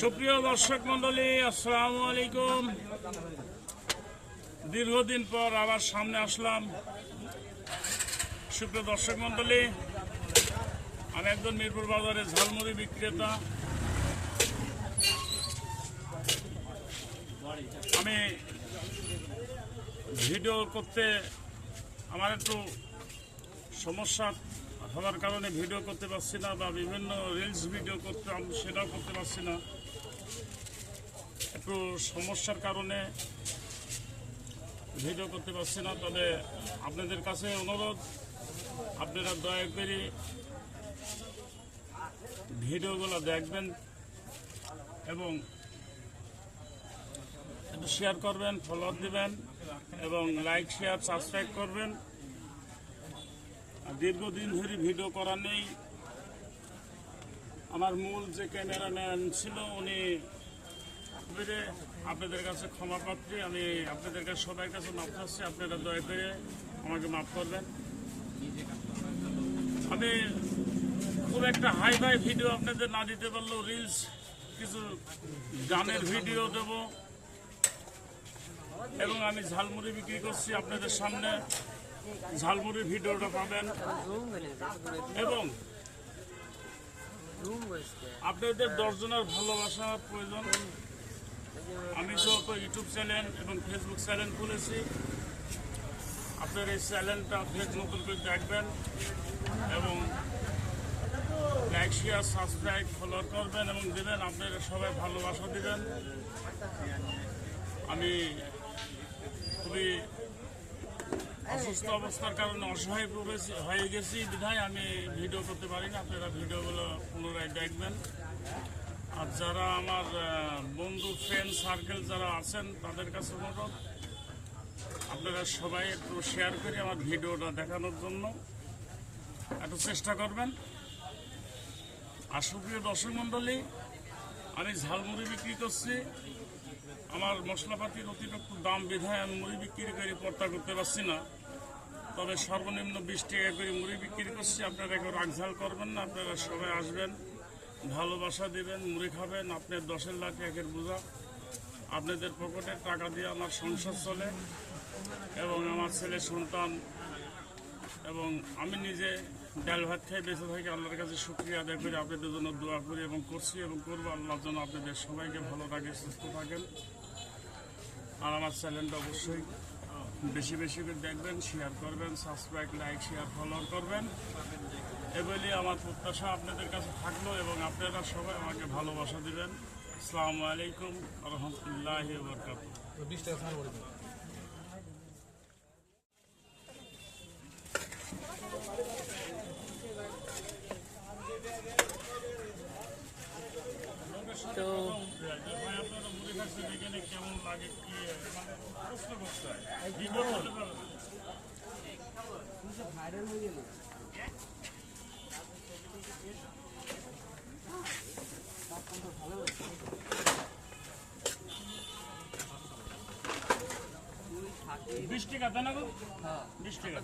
সুপ্রিয় দর্শক মন্ডলী, আসসালামু আলাইকুম। দীর্ঘদিন পর আবার সামনে আসলাম। সুপ্রিয় দর্শক মন্ডলী, আমি একজন মিরপুর বাজারে ঝালমুড়ি বিক্রেতা। আমি ভিডিও করতে আমার একটু সমস্যা হওয়ার কারণে ভিডিও করতে পারছি না, বা বিভিন্ন রিলস ভিডিও করতে সেটাও করতে পারছি না। একটু সমস্যার কারণে ভিডিও করতে পারছি না। তবে আপনাদের কাছে অনুরোধ, আপনারা দয়া করে ভিডিওগুলো দেখবেন এবং একটু শেয়ার করবেন, ফলো দিবেন এবং লাইক শেয়ার সাবস্ক্রাইব করবেন। দীর্ঘদিন ধরে ভিডিও করা নেই। আমার মূল যে ক্যামেরাম্যান ছিল উনি আপনাদের কাছে ক্ষমা পাত্রী। আমি আপনাদের কাছে সবার কাছে মাপ চাচ্ছি, আপনারা দয়া করে আমাকে মাফ করবেন। আমি খুব একটা হাই ফাই ভিডিও আপনাদের না দিতে পারলেও রিলস কিছু গানের ভিডিও দেব এবং আমি ঝালমুড়ি বিক্রি করছি আপনাদের সামনে। ঝালমুড়ির ভিডিওটা পাবেন এবং আপনাদের 10 জনের ভালোবাসা প্রয়োজন। আমি তো ইউটিউব চ্যানেল এবং ফেসবুক চ্যানেল খুলেছি। আপনার এই চ্যানেলটা নতুন করে দেখবেন এবং লাইক শেয়ার সাবস্ক্রাইব ফলো করবেন এবং দেবেন। আপনারা সবাই ভালোবাসা দিবেন। আমি খুবই অসুস্থ অবস্থার কারণে অসহায় হয়ে গেছি বিধায় আমি ভিডিও করতে পারি না। আপনারা ভিডিওগুলো পুনরায় দেখবেন। আর যারা আমার বন্ধু ফ্রেন্ড সার্কেল যারা আছেন তাদের কাছে অনুরোধ, আপনারা সবাই একটু শেয়ার করে আমার ভিডিওটা দেখানোর জন্য একটু চেষ্টা করবেন। আর সুপ্রিয় দর্শক মণ্ডলী, আমি ঝালমুড়ি বিক্রি করছি। আমার মশলাপাতির অতিরিক্ত দাম বিধায় আমি মুড়ি বিক্রি করে পর্তা করতে পারছি না। তবে সর্বনিম্ন 20 টাকা করে মুড়ি বিক্রি করছি। আপনারা কেউ রাগঝাল করবেন না, আপনারা সবাই আসবেন, ভালোবাসা দিবেন, মুড়ি খাবেন। আপনার 10-এর লাঠি 1-এর বোঝা। আপনাদের পকেটের টাকা দিয়ে আমার সংসার চলে এবং আমার ছেলে সন্তান এবং আমি নিজে ডাল ভাত খাই বেঁচে থাকি। আল্লাহর কাছে শুকরিয়া আদায় করে আপনাদের জন্য দোয়া করি এবং করছি এবং করবো। আল্লাহর জন্য আপনাদের সবাইকে ভালো থাকে, সুস্থ থাকেন। আর আমার চ্যানেলটা অবশ্যই বেশি বেশি করে দেখবেন, শেয়ার করবেন, সাবস্ক্রাইব লাইক শেয়ার ফলো করবেন। এগুলি আমার প্রত্যাশা আপনাদের কাছে থাকলো এবং আপনারা সবাই আমাকে ভালোবাসা দিবেন। আসসালামু আলাইকুম ওয়া রাহমাতুল্লাহি ওয়া বারাকাতুহু। তো কেমন লাগে কি প্রশ্ন করতে হয়, ভিডিও করতে পারবে। ভাইরাল হয়ে গেল। ভালো 20 টাকা দেন, 20 টাকা।